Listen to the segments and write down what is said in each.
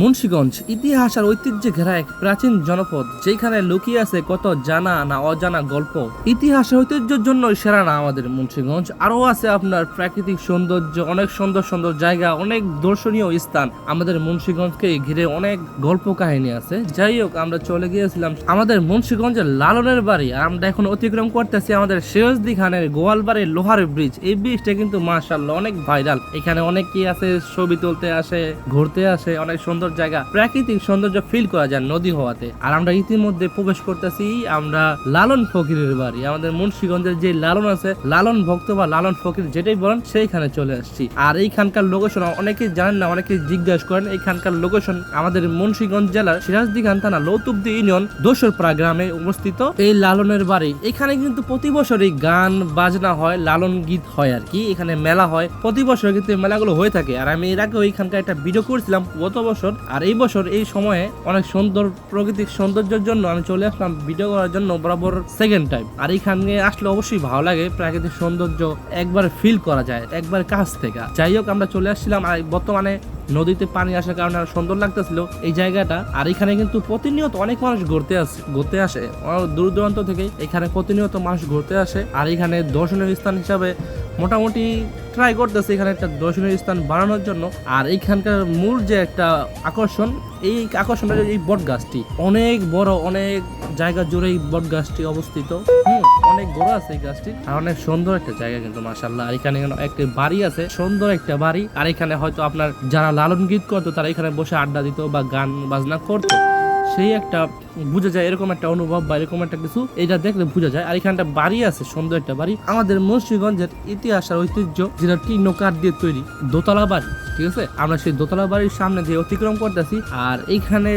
মুন্সিগঞ্জ ইতিহাস আর ঐতিহ্যে ঘেরা এক প্রাচীন জনপদ, যেখানে লুকিয়ে আছে কত জানা না অজানা গল্প। ইতিহাস আর ঐতিহ্যের জন্য সেরা না আমাদের মুন্সিগঞ্জ, আরও আছে আপনার প্রাকৃতিক সৌন্দর্য, অনেক সুন্দর সুন্দর জায়গা, অনেক দর্শনীয় স্থান। আমাদের মুন্সিগঞ্জকে ঘিরে অনেক গল্প কাহিনী আছে। যাই হোক, আমরা চলে গিয়েছিলাম আমাদের মুন্সিগঞ্জের লালনের বাড়ি, আর আমরা এখন অতিক্রম করতেছি আমাদের সিরাজদি খানের গোয়ালবাড়ির লোহার ব্রিজ। এই ব্রিজটা কিন্তু মাশাআল্লাহ অনেক ভাইরাল। এখানে অনেকেই আছে, ছবি তুলতে আসে, ঘুরতে আসে, অনেক সুন্দর জায়গা, প্রাকৃতিক সৌন্দর্য ফিল করা যায় নদী হওয়াতে। আর আমরা ইতিমধ্যে প্রবেশ করতেছি আমরা লালন ফকিরের বাড়ি। আমাদের মুন্সিগঞ্জের যে লালন আছে, লালন ভক্ত বা লালন ফকির যেটাই বলেন, সেইখানে চলে আসছি। আর এইখানকার লোকেশন অনেকেই জানেন না, অনেকেই জিজ্ঞাসা করেন। এইখানকার লোকেশন আমাদের মুন্সিগঞ্জ জেলার সিরাজদি খান থানা লৌতুবদি ইউনিয়ন দোসরপাড়া গ্রামে অবস্থিত এই লালনের বাড়ি। এখানে কিন্তু প্রতি বছরই গান বাজনা হয়, লালন গীত হয় আর কি। এখানে মেলা হয় প্রতি বছর, কিন্তু এই মেলাগুলো হয়ে থাকে। আর আমি এর আগে ওইখানকার একটা ভিডিও করেছিলাম গত বছর, আর এই বছর এই সময়ে অনেক সুন্দর প্রাকৃতিক সৌন্দর্যের জন্য আমি চলে আসলাম ভিডিও করার জন্য বরাবর সেকেন্ড টাইম। আর এইখানে আসলে অবশ্যই ভালো লাগে, প্রাকৃতিক সৌন্দর্য একবার ফিল করা যায় একবার কাছ থেকে। যাই হোক, আমরা চলে আসছিলাম। আর বর্তমানে নদীতে পানি আসার কারণে আরো সুন্দর লাগতেছিল এই জায়গাটা। আর এখানে কিন্তু প্রতিনিয়ত অনেক মানুষ ঘুরতে আসে দূর দূরান্ত থেকে। এখানে প্রতিনিয়ত মানুষ ঘুরতে আসে। আর এখানে দর্শনীয় স্থান হিসাবে মোটামুটি ট্রাই করতেছে এখানে একটা দর্শনীয় স্থান বানানোর জন্য। আর এইখানকার মূল যে একটা আকর্ষণ, এই আকর্ষণটা এই বট গাছটি অনেক বড়, অনেক জায়গা জুড়ে এই বট গাছটি অবস্থিত। অনেক বড় আছে এই গাছটি, আর অনেক সুন্দর একটা জায়গা কিন্তু মাশাআল্লাহ। আর এখানে একটা বাড়ি আছে, সুন্দর একটা বাড়ি। আর এখানে হয়তো আপনার যারা লালন গীত করতো তারা এখানে বসে আড্ডা দিত বা গান বাজনা করতো, সেই একটা বোঝা যায়, এরকম একটা অনুভব বা এরকম একটা কিছু এটা দেখলে বোঝা যায়। আর এখানে একটা বাড়ি আছে, সুন্দর একটা বাড়ি। আমাদের মুন্সিগঞ্জের ইতিহাস আর ঐতিহ্য, যেটা টিন ও কাঠ দিয়ে তৈরি দোতলা বাড়ি, ঠিক আছে। আমরা সেই দোতলা বাড়ির সামনে দিয়ে অতিক্রম করতেছি। আর এইখানে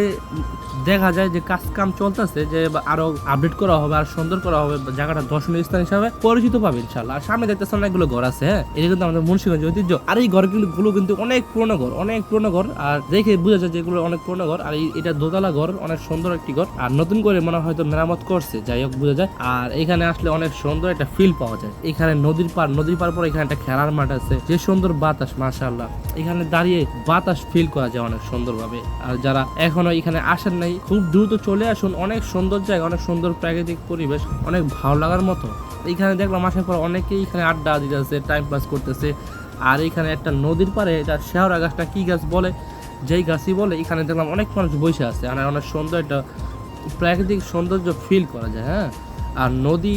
দেখা যায় যে কাজ কাম চলতেছে, যে আরো আপডেট করা হবে, আর সুন্দর করা হবে, জায়গাটা দর্শনীয় স্থান হিসাবে পরিচিত পাবে ইনশাল্লাহ। আর সামনে দেখতেছেন অনেকগুলো ঘর আছে, হ্যাঁ, এটা কিন্তু আমাদের মুন্সিগঞ্জ ঐতিহ্য। আর এই ঘরগুলো কিন্তু অনেক পুরনো ঘর, অনেক পুরনো ঘর। আর দেখে বোঝা যায় যেগুলো অনেক পুরনো ঘর। আর এটা দোতলা ঘর, অনেক সুন্দর একটি ঘর। আর নতুন করে মনে হয়তো মেরামত করছে, যাই হোক বোঝা যায়। আর এখানে আসলে অনেক সুন্দর একটা ফিল পাওয়া যায়। এখানে নদীর পার পর এখানে একটা খেলার মাঠ আছে, যে সুন্দর বাতাস মাশাআল্লাহ। এখানে দাঁড়িয়ে বাতাস ফিল করা যায় অনেক সুন্দর ভাবে। আর যারা এখনো এখানে আসেন নাই, খুব দ্রুত চলে আসুন। অনেক সুন্দর জায়গা, অনেক সুন্দর প্রাকৃতিক পরিবেশ, অনেক ভালো লাগার মতো। এখানে দেখলাম আসার পর অনেকেই এখানে আড্ডা দিতেছে, টাইম পাস করতেছে। আর এখানে একটা নদীর পারে এটা শেওড়া গাছটা কি গাছ বলে, যেই গাছই বলে, এখানে দেখলাম অনেক মানুষ বসে আছে। আর অনেক সুন্দর একটা প্রাকৃতিক সৌন্দর্য ফিল করা যায়, হ্যাঁ। আর নদী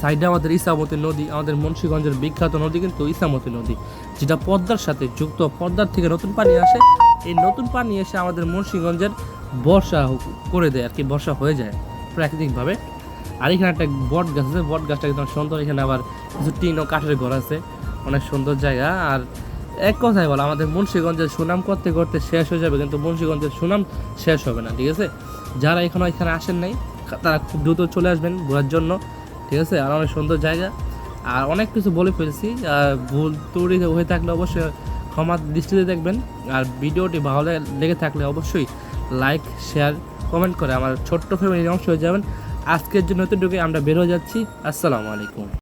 সাইডে আমাদের ইসামতি নদী, আমাদের মুন্সিগঞ্জের বিখ্যাত নদী কিন্তু ইসামতি নদী, যেটা পদ্মার সাথে যুক্ত। পদ্মার থেকে নতুন পানি আসে, এই নতুন পানি এসে আমাদের মুন্সিগঞ্জের বর্ষা করে দেয় আর কি, বর্ষা হয়ে যায় প্রাকৃতিকভাবে। আর এখানে একটা বট গাছ আছে, বট গাছটা একদম সুন্দর। এখানে আবার কিছু টিন ও কাঠের ঘর আছে, অনেক সুন্দর জায়গা। আর এক কথায় বলো, আমাদের মুন্সিগঞ্জের সুনাম করতে করতে শেষ হয়ে যাবে, কিন্তু মুন্সিগঞ্জের সুনাম শেষ হবে না, ঠিক আছে। যারা এখনো এখানে আসেন নাই, তারা খুব দ্রুত চলে আসবেন ঘোরার জন্য, ঠিক আছে। আর অনেক সুন্দর জায়গা। আর অনেক কিছু বলে ফেলছি, ভুল ত্রুটি হয়ে থাকলে অবশ্যই ক্ষমা দৃষ্টিতে দেখবেন। আর ভিডিওটি ভালো লেগে থাকলে অবশ্যই লাইক, শেয়ার, কমেন্ট করে আমার ছোট্ট ফ্যামিলির অংশ হয়ে যাবেন। আজকের জন্য এতটুকুই, আমরা বের হয়ে যাচ্ছি। আসসালামু আলাইকুম।